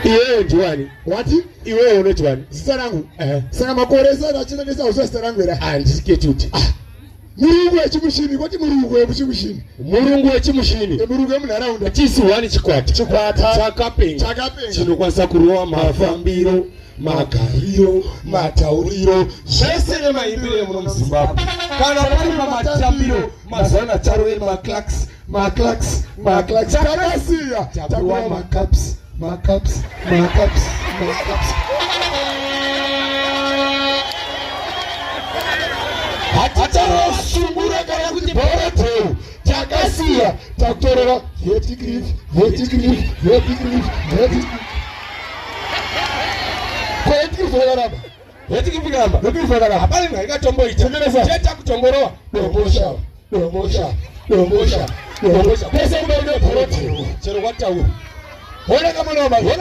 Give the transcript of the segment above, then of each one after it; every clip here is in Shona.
Iwe juani. Wati? Iwe one juani. Sisarangu. Sanga makoresa na china nisa uso sisarangu era. Ndisike chuti. Murungu echimushini kwati murungu echimushini. Murungu echimushini. Murungu emunharaunda. Chisi wani chikwati. Chikwata. Chakapenga. Chakapenga. Chinokwanisa kurowa mafambiro, magariro, matauriro, zvese nemaimbiro emuno muZimbabwe. Kana pari pamatambiro mazana charo emaclax, maclax. Takasiya. Takuwa macaps. Macaps. Hatara sungura kana kuti boroto. Takasiya. Takutorera vertigrif. Kweti hapana ngaikatomboita. Cheta kutomborowa. Dombosha. Pese kubaide boroto. Chero kwataura. Hona kama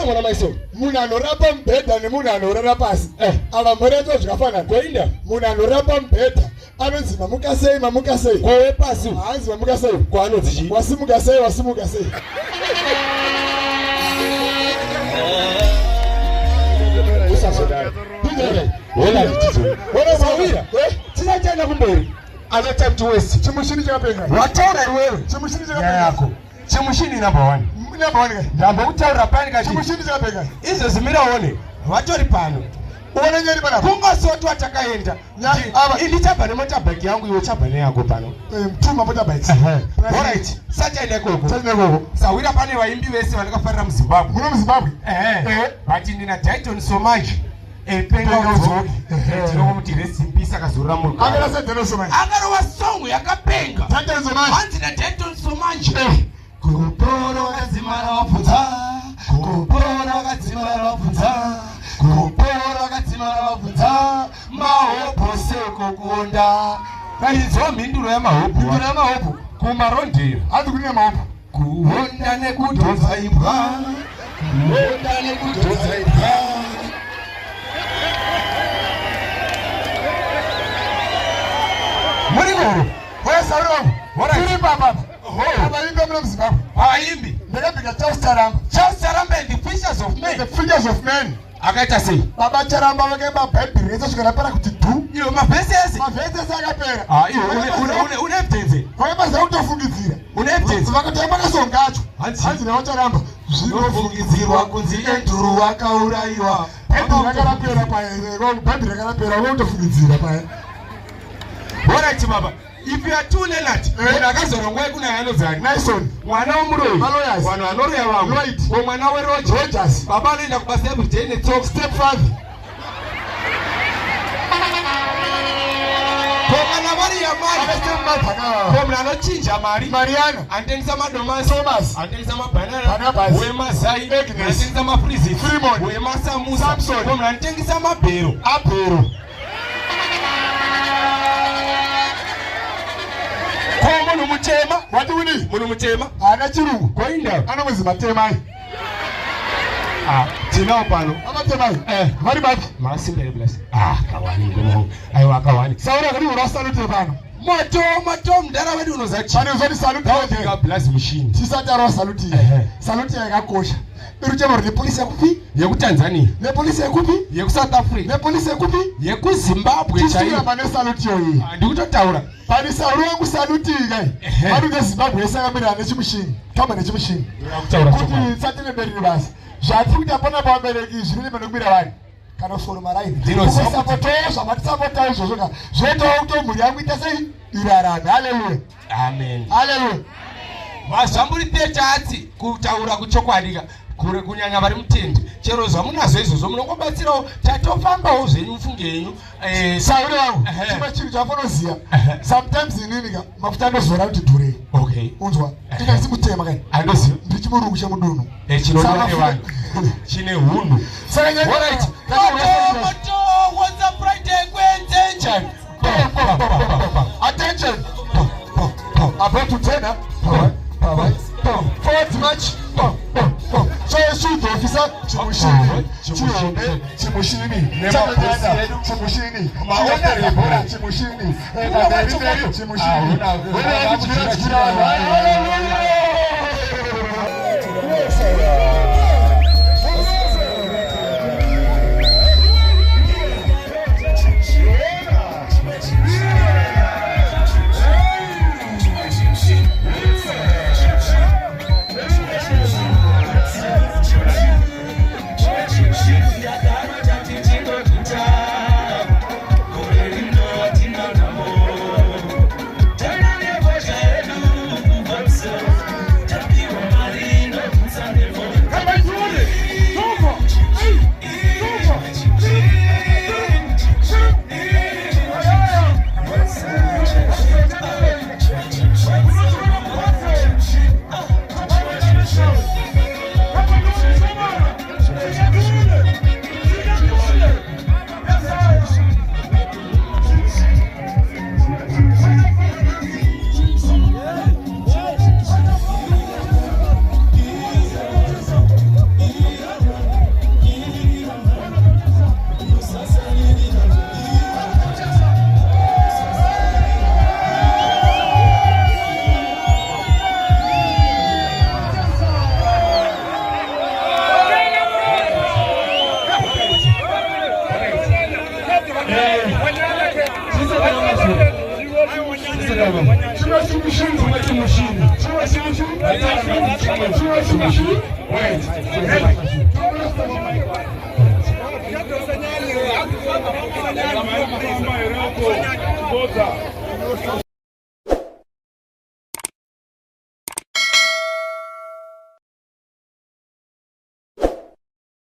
mwana maiso. Muna anorapa mbeda nemuna anorara pasi. Ava mwereto zvakafanana. Koinda. Muna anorapa mbeda. Anonzi mamuka sei. Kowe pasi. Hanzi mamuka sei. Kwaanonzi chi. Wasimuka sei. Usasodara. Hona sawira. Tina chana kumbori. Ano time to waste. Chimushini chakapenga. Wataura iwewe. Chimushini chakapenga yako. Chimushini number 1. Ndamba utaura pani kati. Chimushini chakapenga. Izo zimiraone. Watori pano. Uone nyeri pana. Kunga sotu atakaenda. Aba ilichapa ne motorbike yangu iwe chapa ne yako pano. Mtuma motorbikes. Alright. Sacha ile koko. Sawira pane waimbi wese vanakafarira muZimbabwe. Muno muZimbabwe? But ndina Titan so much. Penga uzoki. Tinomo mutiresi mpisa kazura mulka. Angara senteno so much. Angara wa song yakapenga. Titan so much. Hanzi na Titan so much. Kuporo wakadzimara wabvunza mahopo seko kuonda. Kaidzwa mhinduro yamahopo kumarondero. Hati kune mahopo kuonda nekudhodza imbwa. Murigoro wesauro tiri baba. Abayimbi mna muZimbabwe. Abayimbi. Ndakabika Charamba and the figures of men. Akaita sei. Baba Charamba vakemba Bible resasvikana para kuti tu. Iyo mavhesesi akapera. Iyo une evidence. Kwaibaza utofungidzira. Une evidence. Vakati makasongacho. Hanzi nawo Charamba. Zvinofungidzirwa kunzi enduru wakaurayiwa. Bible rakarapera paye. Utofungidzira paye. Bora chibaba. If you are too late, unakazorongwa kuna yanozani. Naison. Mwana womuroi. Maloyas. Vanhu vanoroya vamwe. Right. Mwana weRogers. Baba anoenda kubasa everyday network step further. mari. Komna anochinja mari. Mariana. Anotengesa madomasi. Thomas. Anotengesa mabanana. Wemazai. Anotengesa mafrizi. Fremont. Wemasamusa. Samson. Komna anotengesa mabhero. Abhero. Kwa munhu mutema. Wati uni? Munhu mutema. Ana chirungu. Koinda. Ana mwezi matema. Tinao pano. Amatema. Vari bapi? Masimbere bless. Kawani ngomo. Aiwa kawani. Saura kadi unosalute pano. Moto mdara wedu unozachi. Pani uzoni salute yote. God bless machine. Sisata ro salute. Salute yakakosha. Iruchemo ne police yakupi? Yeku Tanzania. Ne police yakupi? Yeku South Africa. Ne police yakupi? Yeku Zimbabwe chai. Tishira mane salute yoyi. Ndikutotaura. Pani sauru wangu salute igai. Pani de Zimbabwe yasakamira nechimushini. Kama nechimushini. Ndikutaura kuti satine beri basi. Zvati kuti apana pabereki zviri panokubira vanhu kana kuforoma raini ndinosapotoa zvamatsapotawo izvozvo zvoitawo kuti mhuri yangu ita sei irarame. Haleluya, amen, haleluya. Mazvamburite chati kutaura kuchokwadika kure kunyanya vari mutende chero zvamunazvo izvozvo munongobatsirawo tatofambawo zvenyu mfunge yenyu. Sauri wangu chimwe chinhu chafanoziya sometimes ininika mafuta anozora kuti dhurei. Okay, unzwa ndingaisi mutema kani andoziva ndichimurungu chemudunhu chinoa vanhu chine hunhu. Alright, what's up Friday kwenzenjani? Attention, about to turn forward march. So shoot officer chimushini chiombe chimushini nemaposi chimushini maopere bora chimushini chimushini chimushini.